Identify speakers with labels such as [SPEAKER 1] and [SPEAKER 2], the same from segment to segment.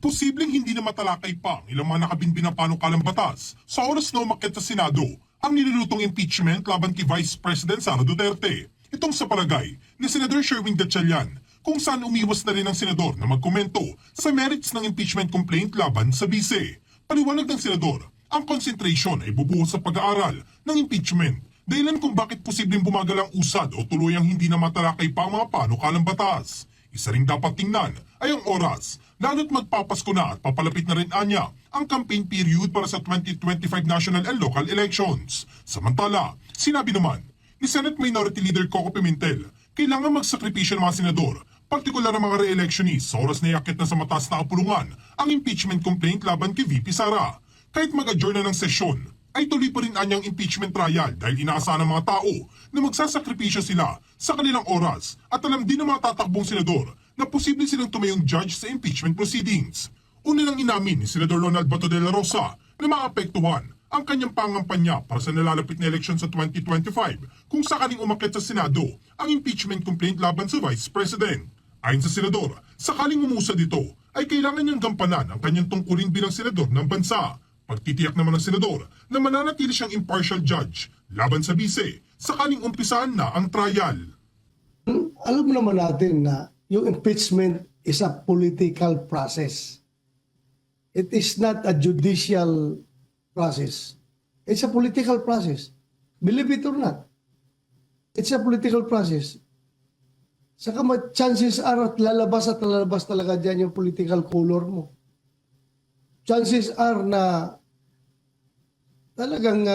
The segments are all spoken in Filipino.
[SPEAKER 1] Posibleng hindi na matalakay pa ang ilang mga nakabinbin na panukalang batas sa oras na umakyat sa Senado ang nilulutong impeachment laban kay Vice President Sara Duterte. Itong sa palagay ni Senador Sherwin Gatchalian kung saan umiwas na rin ang senador na magkomento sa merits ng impeachment complaint laban sa bise. Paliwanag ng senador, ang concentration ay bubuhos sa pag-aaral ng impeachment dahilan kung bakit posibleng bumagal ang usad o tuluyang hindi na matalakay pa ang mga panukalang batas. Isa ring dapat tingnan ay ang oras, lalo't magpapasko na at papalapit na rin anya ang campaign period para sa 2025 national and local elections. Samantala, sinabi naman ni Senate Minority Leader Coco Pimentel, kailangan magsakripisyo ng mga senador, partikular ang mga re-electionists sa oras na iakit na sa mataas na kapulungan ang impeachment complaint laban kay VP Sara. Kahit mag-adjourn na ng sesyon, ay tuloy pa rin anyang impeachment trial dahil inaasahan ng mga tao na magsasakripisyo sila sa kanilang oras at alam din ng mga tatakbong senador na posible silang tumayong judge sa impeachment proceedings. Una nang inamin ni Senador Ronald Bato de la Rosa na maapektuhan ang kanyang pangampanya para sa nalalapit na eleksyon sa 2025 kung sakaling umakyat sa Senado ang impeachment complaint laban sa Vice President. Ayon sa senador, sakaling umusad ito ay kailangan niyang gampanan ang kanyang tungkulin bilang senador ng bansa. Pagtitiyak naman ng senador na mananatili siyang impartial judge laban sa bise sakaling umpisaan na ang trial.
[SPEAKER 2] Alam mo naman natin na yung impeachment is a political process. It is not a judicial process. It's a political process. Believe it or not. It's a political process. Saka chances are at lalabas talaga dyan yung political color mo. Chances are na talagang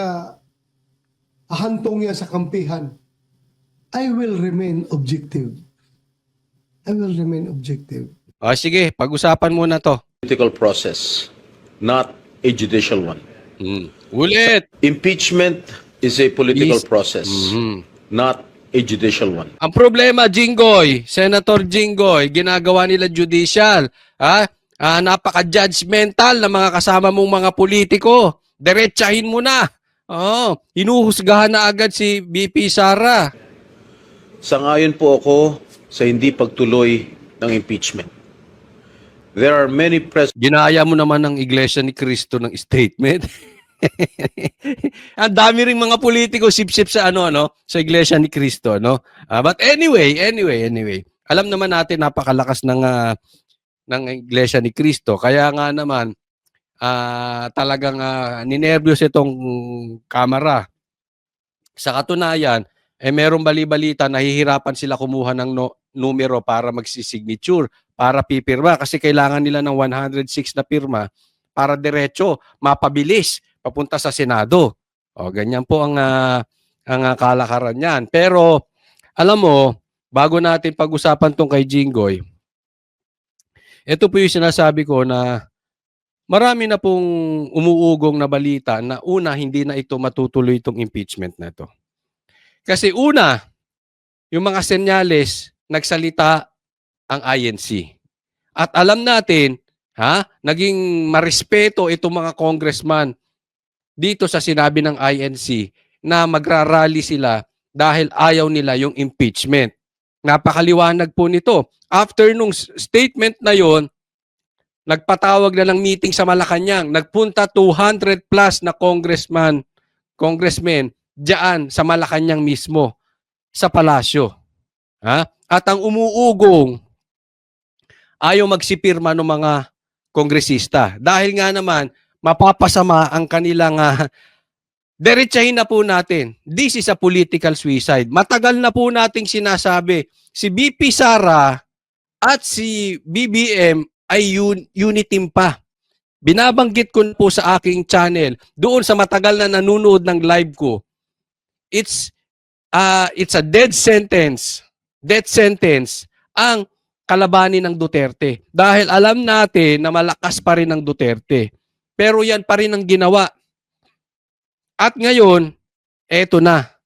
[SPEAKER 2] ahantong yan sa kampihan. I will remain objective. I will remain objective.
[SPEAKER 3] O sige, pag-usapan muna to.
[SPEAKER 4] Political process, not a judicial one.
[SPEAKER 3] Ulit!
[SPEAKER 4] Impeachment is a political process, not a judicial one.
[SPEAKER 3] Ang problema, Jinggoy, Senator Jinggoy, ginagawa nila judicial. Napaka-judgmental ng mga kasama mong mga politiko. Diretsahin mo na. Hinuhusgahan na agad si BP Sara.
[SPEAKER 4] Sangayon po ako sa hindi pagtuloy ng impeachment. There are many
[SPEAKER 3] Ginaya mo naman ng Iglesia ni Cristo ng statement. Ang dami ring mga politiko sip-sip sa sa Iglesia ni Cristo, no? But anyway. Alam naman natin napakalakas ng Iglesia ni Cristo. Kaya nga naman talagang ninervyos itong kamera. Sa katunayan, merong bali-balita, nahihirapan sila kumuha ng numero para magsisignature, para pipirma kasi kailangan nila ng 106 na pirma para diretso, mapabilis, papunta sa Senado. Ganyan po ang kalakaran niyan. Pero, alam mo, bago natin pag-usapan tong kay Jinggoy, ito po yung sinasabi ko na marami na pong umuugong na balita na una, hindi na ito matutuloy itong impeachment na ito. Kasi una, yung mga senyales, nagsalita ang INC. At alam natin, naging marespeto itong mga congressman dito sa sinabi ng INC na magrarally sila dahil ayaw nila yung impeachment. Napakaliwanag po nito. After nung statement na yon, nagpatawag na ng meeting sa Malacanang. Nagpunta 200 plus na congressmen diyan sa Malacanang mismo, sa palasyo. At ang umuugong, ayaw magsipirma ng mga kongresista. Dahil nga naman, mapapasama ang kanilang diretsahin na po natin. This is a political suicide. Matagal na po nating sinasabi, si BP Sara at si BBM ay uniteam pa. Binabanggit ko po sa aking channel, doon sa matagal na nanonood ng live ko, it's a death sentence ang kalabanin ng Duterte. Dahil alam natin na malakas pa rin ang Duterte. Pero yan pa rin ang ginawa. At ngayon, eto na.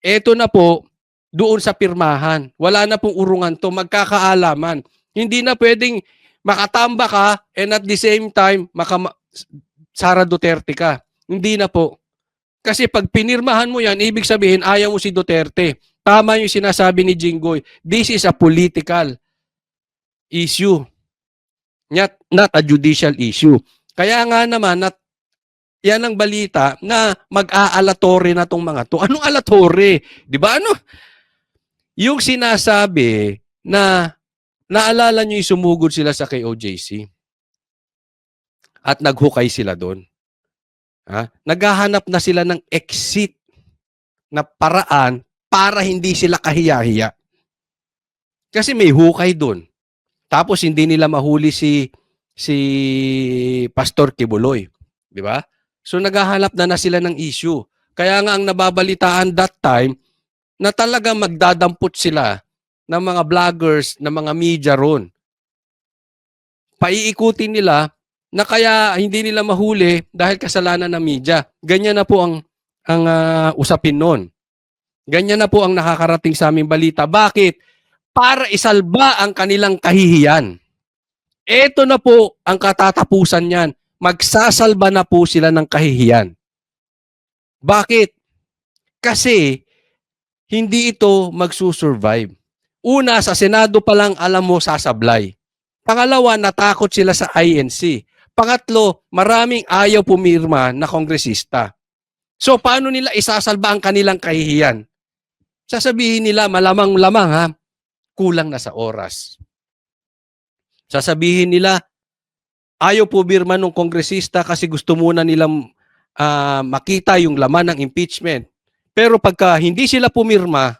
[SPEAKER 3] Eto na po, doon sa pirmahan. Wala na pong urungan to, magkakaalaman. Hindi na pwedeng makatamba ka and at the same time, Sara Duterte ka. Hindi na po. Kasi pag pinirmahan mo yan, ibig sabihin, ayaw mo si Duterte. Tama yung sinasabi ni Jinggoy. This is a political issue. Not a judicial issue. Kaya nga naman, yan ang balita na mag-aalatore na tong mga to. Anong alatore? Di ba? Ano? Yung sinasabi na naalala nyo yung sumugod sila sa KOJC at naghukay sila doon. Naghahanap na sila ng exit na paraan para hindi sila kahiya-hiya. Kasi may hukay doon. Tapos hindi nila mahuli si Pastor Kibuloy. Di ba? So naghahanap na sila ng issue. Kaya nga ang nababalitaan that time na talagang magdadampot sila ng mga vloggers, ng mga media ron. Paiikutin nila na kaya hindi nila mahuli dahil kasalanan ng media. Ganyan na po ang usapin nun. Ganyan na po ang nakakarating sa aming balita. Bakit? Para isalba ang kanilang kahihiyan. Ito na po ang katatapusan niyan. Magsasalba na po sila ng kahihiyan. Bakit? Kasi hindi ito magsusurvive. Una, sa Senado pa lang alam mo sasablay. Pangalawa, natakot sila sa INC. Pangatlo, maraming ayaw pumirma na kongresista. So, paano nila isasalba ang kanilang kahihiyan? Sasabihin nila, malamang-lamang ha, kulang na sa oras. Sasabihin nila, ayaw pumirma ng kongresista kasi gusto muna nilang makita yung laman ng impeachment. Pero pagka hindi sila pumirma,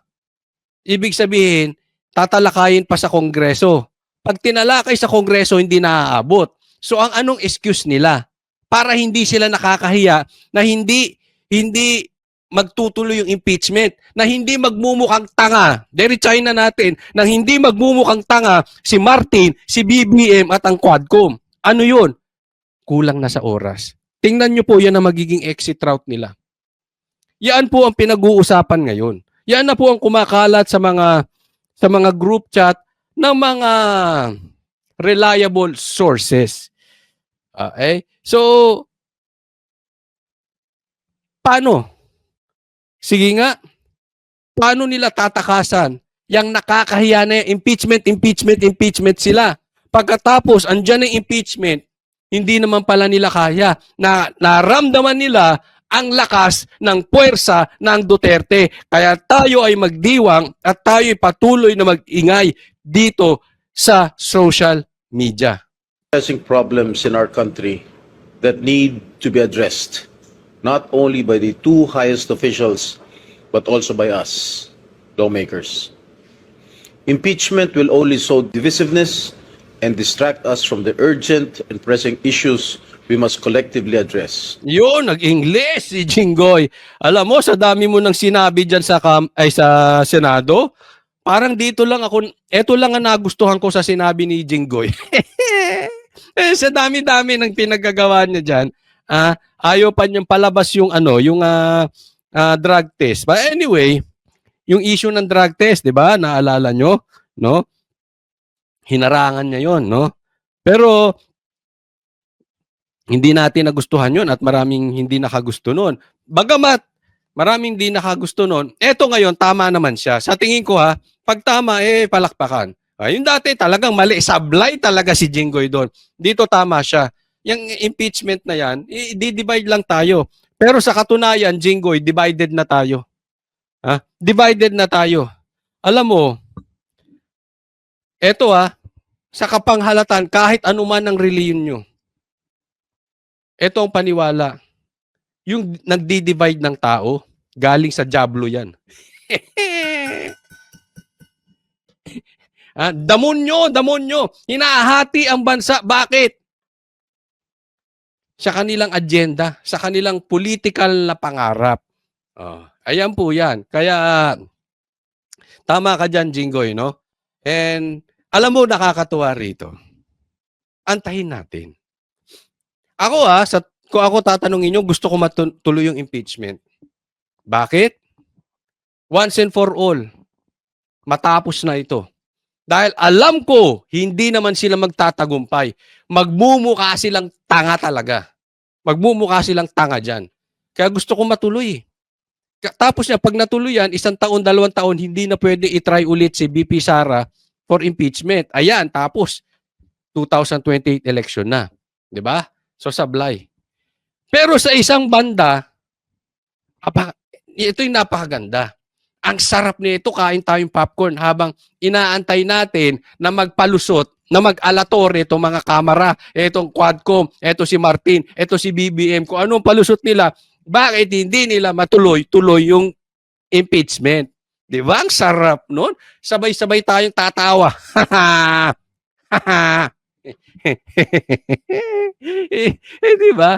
[SPEAKER 3] ibig sabihin, tatalakayin pa sa Kongreso. Pag tinalakay sa Kongreso, hindi naaabot. So ang anong excuse nila? Para hindi sila nakakahiya na hindi magtutuloy yung impeachment, na hindi magmumukhang tanga. Diretsahin na natin, na hindi magmumukhang tanga si Martin, si BBM at ang Quadcom. Ano yun? Kulang na sa oras. Tingnan nyo po yan ang magiging exit route nila. Yan po ang pinag-uusapan ngayon. Yan na po ang kumakalat sa mga group chat ng mga reliable sources. Okay? So, paano? Sige nga, paano nila tatakasan yung nakakahiya na yung impeachment sila? Pagkatapos, andyan ang impeachment, hindi naman pala nila kaya na naramdaman nila ang lakas ng puwersa ng Duterte. Kaya tayo ay magdiwang at tayo ay patuloy na mag-ingay dito sa social media.
[SPEAKER 4] Pressing problems in our country that need to be addressed, not only by the two highest officials, but also by us, lawmakers. Impeachment will only sow divisiveness and distract us from the urgent and pressing issues we must collectively address.
[SPEAKER 3] Yun, nag-English si Jinggoy. Alam mo, sa dami mo nang sinabi dyan sa Senado, parang dito lang ako, eto lang ang nagustuhan ko sa sinabi ni Jinggoy. Sa dami-dami ng pinagagawa niya dyan, ayaw pa niyang palabas yung drug test. But anyway, yung issue ng drug test, 'di ba? Naalala nyo, no? Hinarangan niya 'yon, no? Pero hindi natin nagustuhan 'yon at maraming hindi nakagusto noon. Bagamat maraming hindi nakagusto noon, eto ngayon tama naman siya. Sa tingin ko pag tama palakpakan. Yung dati talagang mali, sablay talaga si Jinggoy doon. Dito tama siya. Yung impeachment na yan, i-divide lang tayo. Pero sa katunayan, Jinggoy, divided na tayo. Divided na tayo. Alam mo, eto sa kapanghalatan, kahit anuman ang reliyon nyo, eto ang paniwala. Yung nagdi-divide ng tao, galing sa dyablo yan. Damonyo. Hinahati ang bansa. Bakit? Sa kanilang agenda, sa kanilang political na pangarap. Ayan po yan. Kaya, tama ka dyan, Jinggoy, no? And, alam mo, nakakatuwa rito. Antahin natin. Ako kung ako tatanungin nyo, gusto ko matuloy yung impeachment. Bakit? Once and for all, matapos na ito. Dahil alam ko, hindi naman sila magtatagumpay. Magmumukha silang tanga talaga. Magmumukha silang tanga dyan. Kaya gusto ko matuloy. Tapos pag natuloy yan, 1 taon, 2 taon, hindi na pwede itry ulit si BP Sara for impeachment. Ayan, tapos. 2028 election na. 'Di ba? So sablay. Pero sa isang banda, ito yung napakaganda. Ang sarap nito, kain tayong popcorn habang inaantay natin na magpalusot, na mag-alatore itong mga kamera, itong Quadcom, ito si Martin, ito si BBM, kung anong palusot nila, bakit hindi nila matuloy-tuloy yung impeachment? Di ba? Ang sarap nun. Sabay-sabay tayong tatawa. Di ba?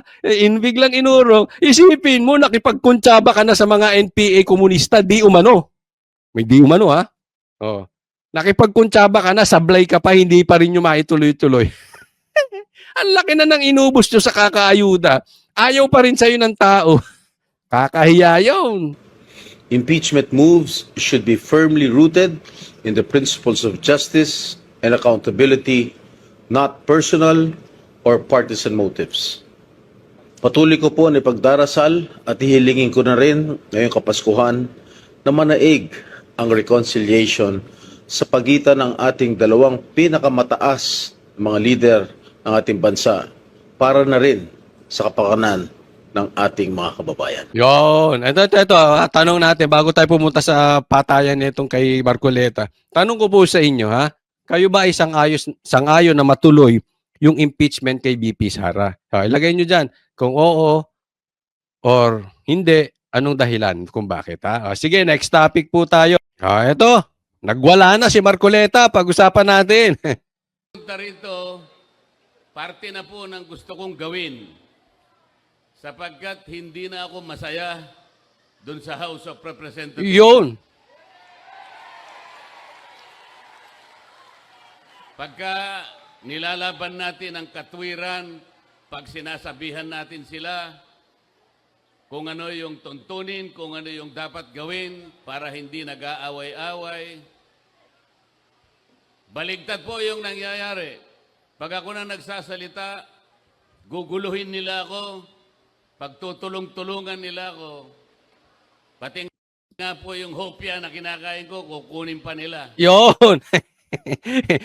[SPEAKER 3] Biglang inurong, isipin mo, nakipagkuntsaba ka na sa mga NPA komunista, di umano. May di umano, ha? Oh. Nakipagkuntsaba ka na, sablay ka pa, hindi pa rin yung maituloy-tuloy. Ang laki na ng inubos nyo sa kakaayuda. Ayaw pa rin sa'yo ng tao. Kakahiya yun.
[SPEAKER 4] Impeachment moves should be firmly rooted in the principles of justice and accountability, not personal or partisan motives. Patuloy ko po na ipagdarasal at hihilingin ko na rin ngayong Kapaskuhan na manaig ang reconciliation sa pagitan ng ating dalawang pinakamataas na mga lider ng ating bansa para na rin sa kapakanan ng ating mga kababayan.
[SPEAKER 3] Yon. Ito. Tanong natin, bago tayo pumunta sa patayan nitong kay Marcoleta. Tanong ko po sa inyo, ha? Kayo ba ay sang-ayon na matuloy yung impeachment kay BP Sara? Ilagay nyo dyan kung oo or hindi, anong dahilan kung bakit, ha? Sige, next topic po tayo. Ito. Nagwala na si Marcoleta. Pag-usapan natin.
[SPEAKER 5] Punta rito, parte na po ng gusto kong gawin sapagkat hindi na ako masaya doon sa House of Representatives.
[SPEAKER 3] Yun.
[SPEAKER 5] Pagka nilalaban natin ang katwiran, pag sinasabihan natin sila kung ano yung tuntunin, kung ano yung dapat gawin para hindi nag-aaway-away. Baligtad po yung nangyayari. Pag ako na nagsasalita, guguluhin nila ako, pagtutulong-tulungan nila ako. Pati nga po yung hopya na kinakain ko, kukunin pa nila.
[SPEAKER 3] Yun.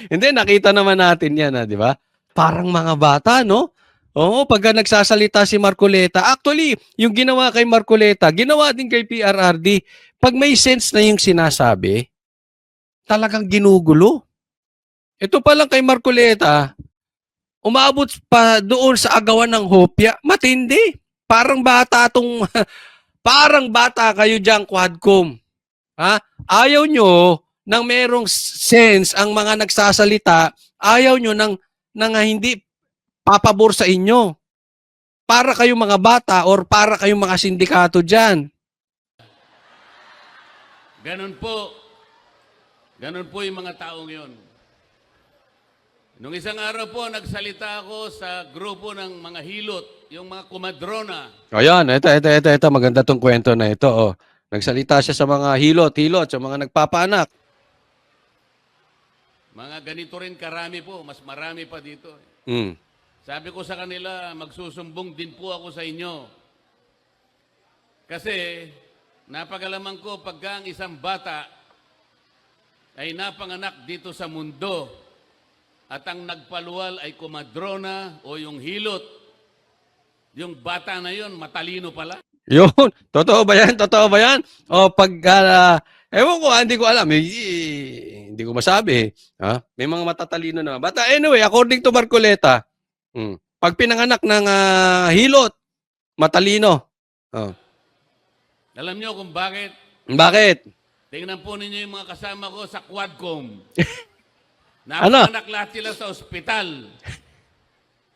[SPEAKER 3] Hindi, nakita naman natin yan, di ba? Parang mga bata, no? Oo, pagka nagsasalita si Marcoleta, actually, yung ginawa kay Marcoleta, ginawa din kay PRRD. Pag may sense na yung sinasabi, talagang ginugulo. Ito pa lang kay Marcoleta, umabot pa doon sa agawan ng hopya, matindi. Parang bata parang bata kayo diyan, Quadcom. Ha? Ayaw nyo nang merong sense ang mga nagsasalita, ayaw nyo nang hindi papabor sa inyo. Para kayong mga bata or para kayong mga sindikato dyan.
[SPEAKER 5] Ganun po. Ganun po yung mga taong yon. Nung isang araw po, nagsalita ako sa grupo ng mga hilot, yung mga kumadrona.
[SPEAKER 3] Ayan, ito. Maganda tong kwento na ito. Oh. Nagsalita siya sa mga hilot, sa mga nagpapaanak.
[SPEAKER 5] Mga ganito rin karami po, mas marami pa dito.
[SPEAKER 3] Mm.
[SPEAKER 5] Sabi ko sa kanila, magsusumbong din po ako sa inyo. Kasi, napagalaman ko pagka ang isang bata ay napanganak dito sa mundo at ang nagpaluwal ay kumadrona o yung hilot, yung bata na yon matalino pala.
[SPEAKER 3] Yun. Totoo ba yan? O pag, ewan ko, hindi ko alam. Hindi ko masabi. Ha? May mga matatalino na. But anyway, according to Marcoleta, pag pinanganak ng hilot, matalino. Oh.
[SPEAKER 5] Alam nyo kung bakit?
[SPEAKER 3] Bakit?
[SPEAKER 5] Tingnan po ninyo yung mga kasama ko sa Quadcom.
[SPEAKER 3] Ano?
[SPEAKER 5] Napanganak lahat sila sa ospital.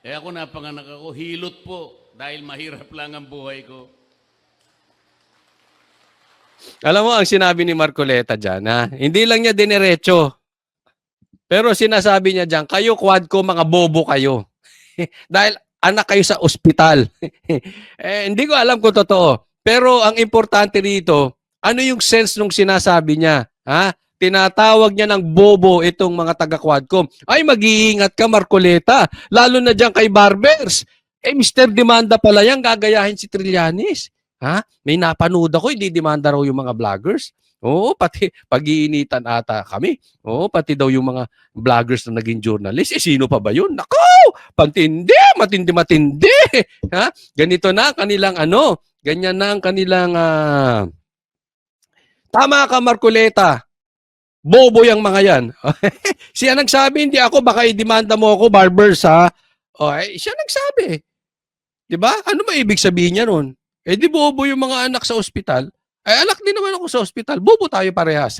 [SPEAKER 5] Ako napanganak ako, hilot po, dahil mahirap lang ang buhay ko.
[SPEAKER 3] Alam mo, ang sinabi ni Marcoleta dyan, hindi lang niya dinerecho. Pero sinasabi niya dyan, kayo Quadcom, mga bobo kayo. Dahil anak kayo sa ospital. Hindi ko alam kung totoo. Pero ang importante rito, ano yung sense nung sinasabi niya? Ha? Tinatawag niya ng bobo itong mga taga-Quadcom. Ay, mag-iingat ka, Marcoleta. Lalo na dyan kay Barbers. Mr. Demanda pala yan, gagayahin si Trillanes. Ha? May napanood ako, hindi demanda raw yung mga vloggers. Oo, pati pag-iinitan ata kami. Oo, pati daw yung mga vloggers na naging journalist. Eh, sino pa ba yun? Nako! Matindi! Ha? Ganito na ang kanilang ano, ganyan na ang kanilang tama ka, Marcoleta. Bobo yung mga yan. Siya nagsabi, hindi ako, baka i-demanda mo ako, barbers, ha? O, siya nagsabi. Di ba? Ano ba ibig sabihin niya nun? Eh, di bobo yung mga anak sa ospital. Ay, anak din naman ako sa ospital. Bobo tayo parehas.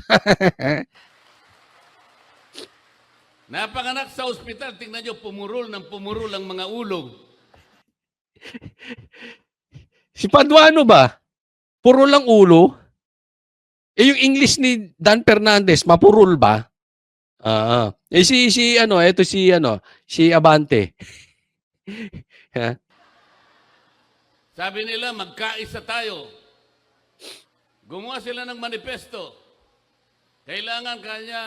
[SPEAKER 5] Napanganak sa ospital, tingnan nyo, pumurol ang mga ulog.
[SPEAKER 3] Si Paduano ba? Puro lang ulo? Eh, yung English ni Dan Fernandez, mapurol ba? Eh, si Abante. Ha?
[SPEAKER 5] Sabi nila, magkaisa tayo. Gumawa sila ng manifesto. Kailangan kanya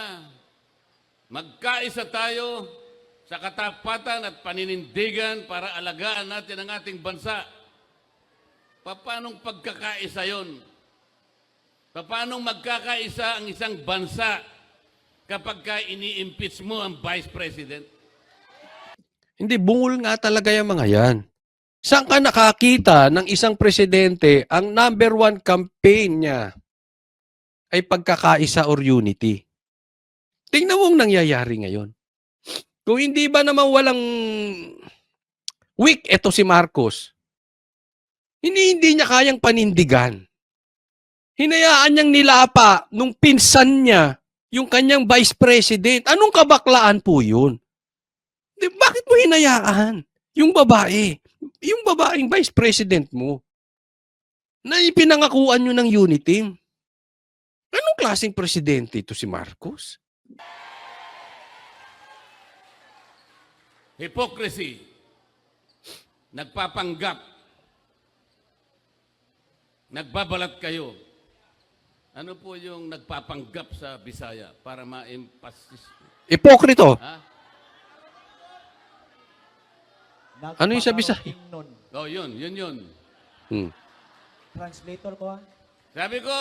[SPEAKER 5] magkaisa tayo sa katapatan at paninindigan para alagaan natin ang ating bansa. Paanong pagkakaisa yon? Paanong magkakaisa ang isang bansa kapag ini-impeach mo ang Vice President?
[SPEAKER 3] Hindi, bungol nga talaga yung mga yan. Saan ka nakakita ng isang presidente ang number one campaign niya ay pagkakaisa or unity? Tingnan mo ang nangyayari ngayon. Kung hindi ba naman walang weak eto si Marcos, hindi niya kayang panindigan. Hinayaan niyang nilapa nung pinsan niya yung kanyang vice president. Anong kabaklaan po yun? Bakit mo hinayaan? Yung babae. Yung babaeng vice president mo. Na ipinangakuan nyo ng unity. Anong klaseng presidente ito si Marcos?
[SPEAKER 5] Hypocrisy. Nagpapanggap. Nagbabalat kayo. Ano po yung nagpapanggap sa Bisaya para ma-emphasis?
[SPEAKER 3] Ipokrito.
[SPEAKER 5] Ha?
[SPEAKER 3] Ano yung sabi sa...
[SPEAKER 5] Oh, yun.
[SPEAKER 6] Translator ko, ha?
[SPEAKER 5] Sabi ko,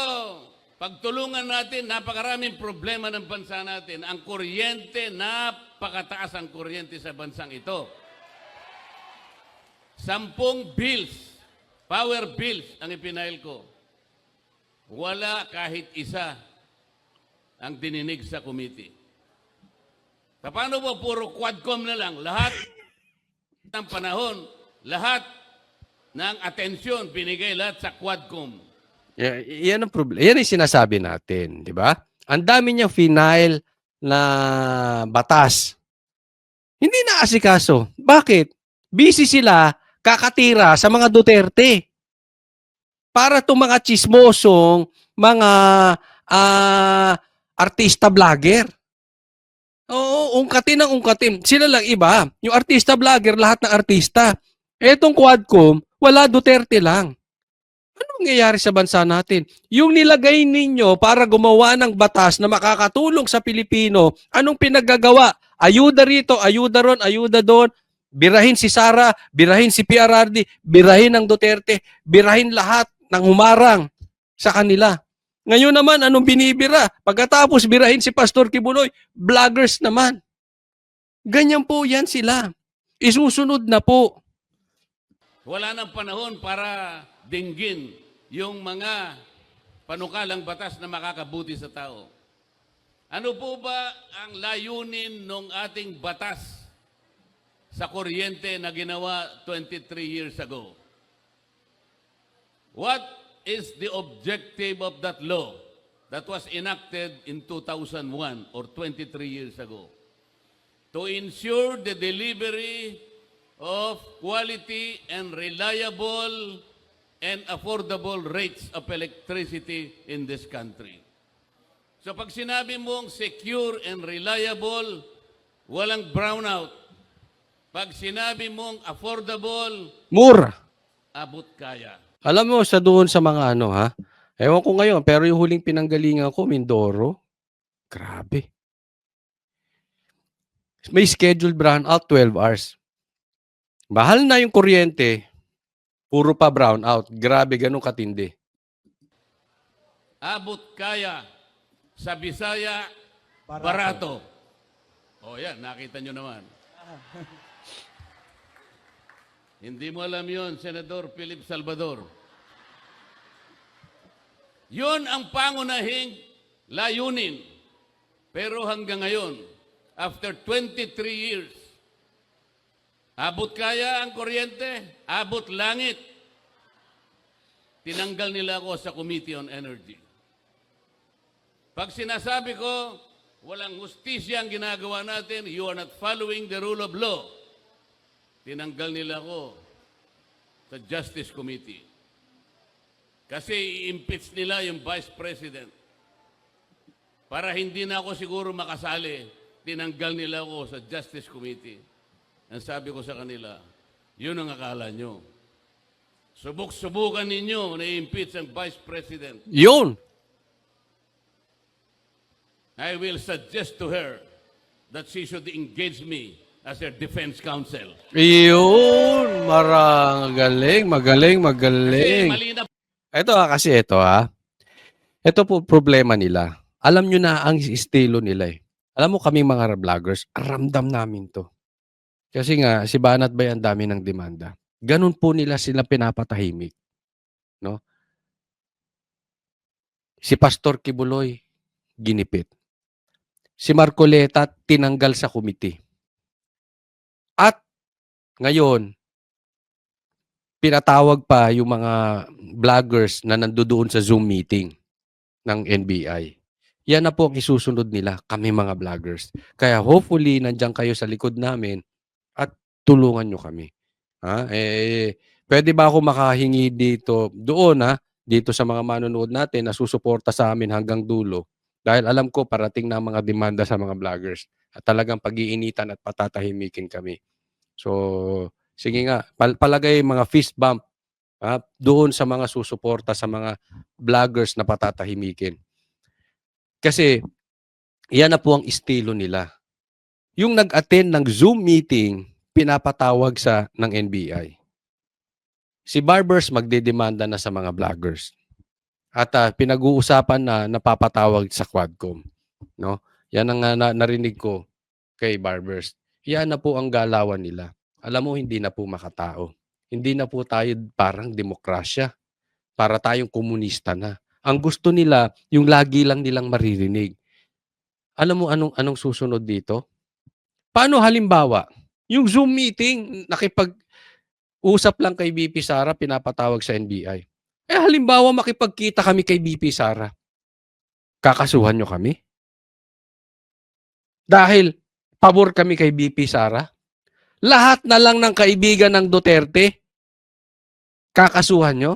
[SPEAKER 5] pagtulungan natin, napakaraming problema ng bansa natin. Ang kuryente, napakataas ang kuryente sa bansang ito. 10 bills, power bills ang ipinail ko. Wala kahit isa ang dininig sa committee. Paano ba puro quadcom na lang? Lahat ng panahon, lahat ng atensyon binigay lahat sa quadcom.
[SPEAKER 3] Yan ang problema. Yan yung sinasabi natin, di ba? Ang dami niyang final na batas. Hindi na asikaso. Bakit? Busy sila kakatira sa mga Duterte. Para itong mga chismosong, mga artista vlogger. Oo, ungkatin ng ungkatin. Sila lang iba. Yung artista vlogger, lahat ng artista. Etong Quadcom, wala Duterte lang. Ano nangyayari sa bansa natin? Yung nilagay ninyo para gumawa ng batas na makakatulong sa Pilipino, anong pinaggagawa? Ayuda rito, ayuda ron, ayuda doon. Birahin si Sara, birahin si PRRD, birahin ng Duterte, birahin lahat ng humarang sa kanila. Ngayon naman, anong binibira? Pagkatapos birahin si Pastor Kibuloy, vloggers naman. Ganyan po yan sila. Isusunod na po.
[SPEAKER 5] Wala nang panahon para dinggin yung mga panukalang batas na makakabuti sa tao. Ano po ba ang layunin ng ating batas sa kuryente na ginawa 23 years ago? What is the objective of that law that was enacted in 2001 or 23 years ago? To ensure the delivery of quality and reliable and affordable rates of electricity in this country. So pag sinabi mong secure and reliable, walang brownout. Pag sinabi mong affordable,
[SPEAKER 3] Mura.
[SPEAKER 5] abot kaya.
[SPEAKER 3] Alam mo, sa doon sa mga ano ha, ewan ko ngayon, pero yung huling pinanggalingan ko, Mindoro, grabe. May scheduled brownout 12 hours. Mahal na yung kuryente, puro pa brownout. Grabe, ganun katindi.
[SPEAKER 5] abot kaya, sa Bisaya, barato. O yan, nakita nyo naman. Hindi mo alam yon, Senador Philip Salvador. Yon ang pangunahing layunin. Pero hanggang ngayon, after 23 years, abot kaya ang kuryente, abot langit. Tinanggal nila ako sa Committee on Energy. Pag sinasabi ko, walang hustisya ang ginagawa natin, you are not following the rule of law. Tinanggal nila ako sa Justice Committee. Kasi i-impeach nila yung Vice President. Para hindi na ako siguro makasali, tinanggal nila ako sa Justice Committee. Ang sabi ko sa kanila, yun ang akala nyo. Subok-subukan ninyo na i-impeach ang Vice President.
[SPEAKER 3] Yun.
[SPEAKER 5] I will suggest to her that she should engage me as her defense counsel.
[SPEAKER 3] Yun. Magaling.
[SPEAKER 5] Kasi malinaw.
[SPEAKER 3] Ito Ito po problema nila. Alam nyo na ang estilo nila eh. Alam mo kaming mga vloggers, ramdam namin to. Kasi nga, si Banat Bay ang dami ng demanda. Ganun po nila sila pinapatahimik. No? Si Pastor Kibuloy, ginipit. Si Marcoleta, tinanggal sa committee. At ngayon, pinatawag pa yung mga vloggers na nandoon sa Zoom meeting ng NBI. Yan na po ang isusunod nila, kami mga vloggers. Kaya hopefully, nandiyan kayo sa likod namin at tulungan nyo kami. Pwede ba ako makahingi dito, dito sa mga manonood natin na susuporta sa amin hanggang dulo? Dahil alam ko parating na mga demanda sa mga vloggers at talagang pag-iinitan at patatahimikin kami. So, sige nga, palagay mga fist bump doon sa mga susuporta sa mga vloggers na patatahimikin. Kasi, yan na po ang estilo nila. Yung nag-attend ng Zoom meeting, pinapatawag ng NBI. Si Barbers magdedemanda na sa mga vloggers. At pinag-uusapan na napapatawag sa Quadcom. No? Yan ang narinig ko kay Barbers. Yan na po ang galawan nila. Alam mo, hindi na po makatao. Hindi na po tayo parang demokrasya. Para tayong komunista na. Ang gusto nila, yung lagi lang nilang maririnig. Alam mo anong susunod dito? Paano halimbawa, yung Zoom meeting, nakipag-usap lang kay BP Sara, pinapatawag sa NBI. Halimbawa, makipagkita kami kay BP Sara. Kakasuhan nyo kami? Dahil pabor kami kay BP Sara? Lahat na lang ng kaibigan ng Duterte, kakasuhan nyo?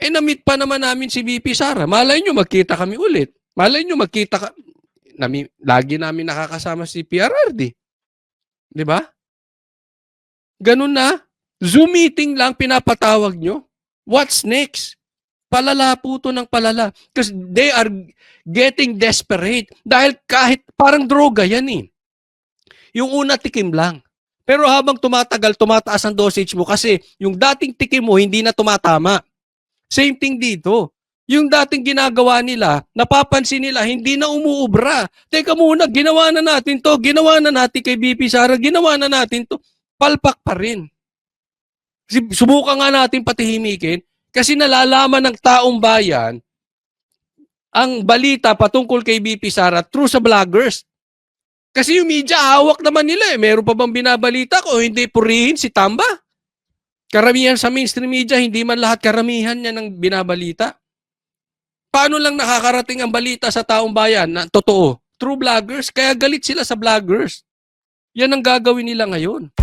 [SPEAKER 3] Na-meet pa naman namin si BP Sara. Malay nyo, magkita kami ulit. Malay nyo, lagi namin nakakasama si PRRD. Di ba? Ganun na. Zoom meeting lang pinapatawag nyo. What's next? Palala po to ng palala. Because they are getting desperate. Dahil kahit parang droga yan eh. Yung una tikim lang. Pero habang tumatagal, tumataas ang dosage mo kasi yung dating tikim mo hindi na tumatama. Same thing dito. Yung dating ginagawa nila, napapansin nila, hindi na umuubra. Teka muna, ginawa na natin to, ginawa na natin kay BP Sara, ginawa na natin to. Palpak pa rin. Subukan nga natin patihimikin kasi nalalaman ng taong bayan ang balita patungkol kay BP Sara through sa vloggers. Kasi yung media, hawak naman nila eh. Meron pa bang binabalita ko? Hindi purihin si Tamba? Karamihan sa mainstream media, hindi man lahat karamihan niya ng binabalita. Paano lang nakakarating ang balita sa taong bayan na totoo? Through vloggers. Kaya galit sila sa vloggers. Yan ang gagawin nila ngayon.